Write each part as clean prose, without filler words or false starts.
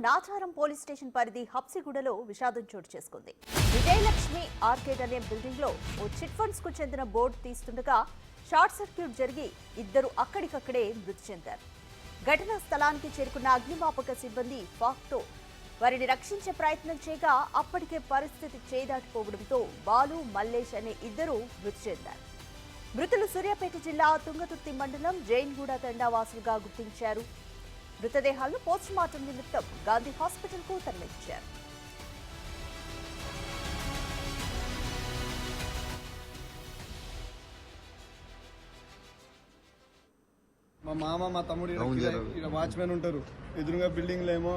Nacharam police station పరిధి హబ్సిగూడలో విషాదం చోటు చేసుకుంది. విజయలక్ష్మి ఆర్కేడ్ అనే బిల్డింగ్ లో ఓ చిట్ ఫండ్స్ కు చెందిన బోర్డు తీస్తుండగా షార్ట్ సర్క్యూట్ జరిగి ఇద్దరు అక్కడికక్కడే మృతి చెందారు. ఘటనా స్థలానికి చేరుకున్న అగ్నిమాపక సిబ్బంది ఫాక్తో వారిని రక్షించే ప్రయత్నం చేయగా అప్పటికే పరిస్థితి చేదాటిపోవడంతో బాలు, మల్లేష్ అనే ఇద్దరు మృతి చెందారు. మృతులు సూర్యాపేట జిల్లా తుంగతుర్తి మండలం జైన్గూడ తండావాసులుగా గుర్తించారు. మృతదేహాలను పోస్టుమార్టం నిమిత్తం గాంధీ హాస్పిటల్కు తరలించారు. మా మామ మా తమ్ముడు ఇక్కడ వాచ్మెన్ ఉంటారు. ఎదురుగా బిల్డింగ్లో ఏమో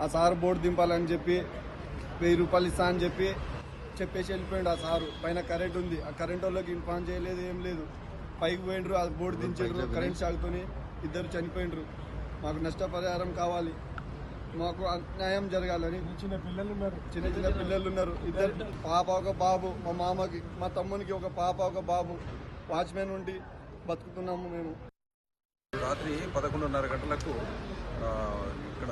ఆ సార్ బోర్డు దింపాలని చెప్పి 1000 రూపాయలు ఇస్తా అని చెప్పేసి వెళ్ళిపోయాడు. ఆ సారు పైన కరెంట్ ఉంది, ఆ కరెంట్ వాళ్ళకి ఇన్ఫార్మ్ చేయలేదు, ఏం లేదు. పైకి పోయిండ్రు, ఆ బోర్డు దించారు. కరెంట్ షాక్తోని ఇద్దరు చనిపోయిండ్రు. మాకు నష్టపరిహారం కావాలి, మాకు న్యాయం జరగాలని. చిన్న పిల్లలు ఉన్నారు. ఇద్దరు పాప ఒక బాబు. మా మామకి మా తమ్మునికి ఒక పాప ఒక బాబు. వాచ్మెన్ ఉండి బతుకుతున్నాము మేము. రాత్రి 11:30 గంటలకు ఇక్కడ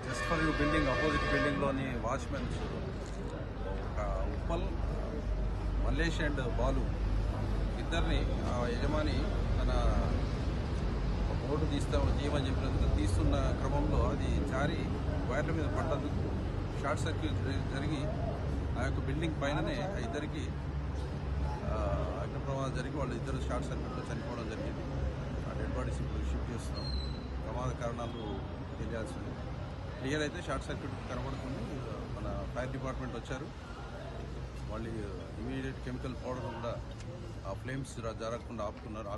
just for you building opposite బిల్డింగ్లోని వాచ్మెన్స్ ఉప్పల్, మల్లేష్ అండ్ బాలు ఇద్దరిని యజమాని తన బోర్డు తీయమని చెప్పినందుకు తీస్తున్న క్రమంలో అది జారి వైర్ల మీద పడ్డందుకు షార్ట్ సర్క్యూట్ జరిగి ఆ యొక్క బిల్డింగ్ పైననే ఇద్దరికి అగ్ని ప్రమాదం జరిగి వాళ్ళు ఇద్దరు షార్ట్ సర్క్యూట్లో చనిపోవడం జరిగింది. ఆ డెడ్ బాడీస్ ఇప్పుడు షిఫ్ట్ చేస్తున్నాం. ప్రమాద కారణాలు తెలియాల్సింది. క్లియర్ అయితే షార్ట్ సర్క్యూట్ కనబడుతుంది. మన ఫైర్ డిపార్ట్మెంట్ వచ్చారు. వాళ్ళు ఇమీడియట్ కెమికల్ పౌడర్ కూడా ఆ ఫ్లేమ్స్ జరగకుండా ఆపుతున్నారు.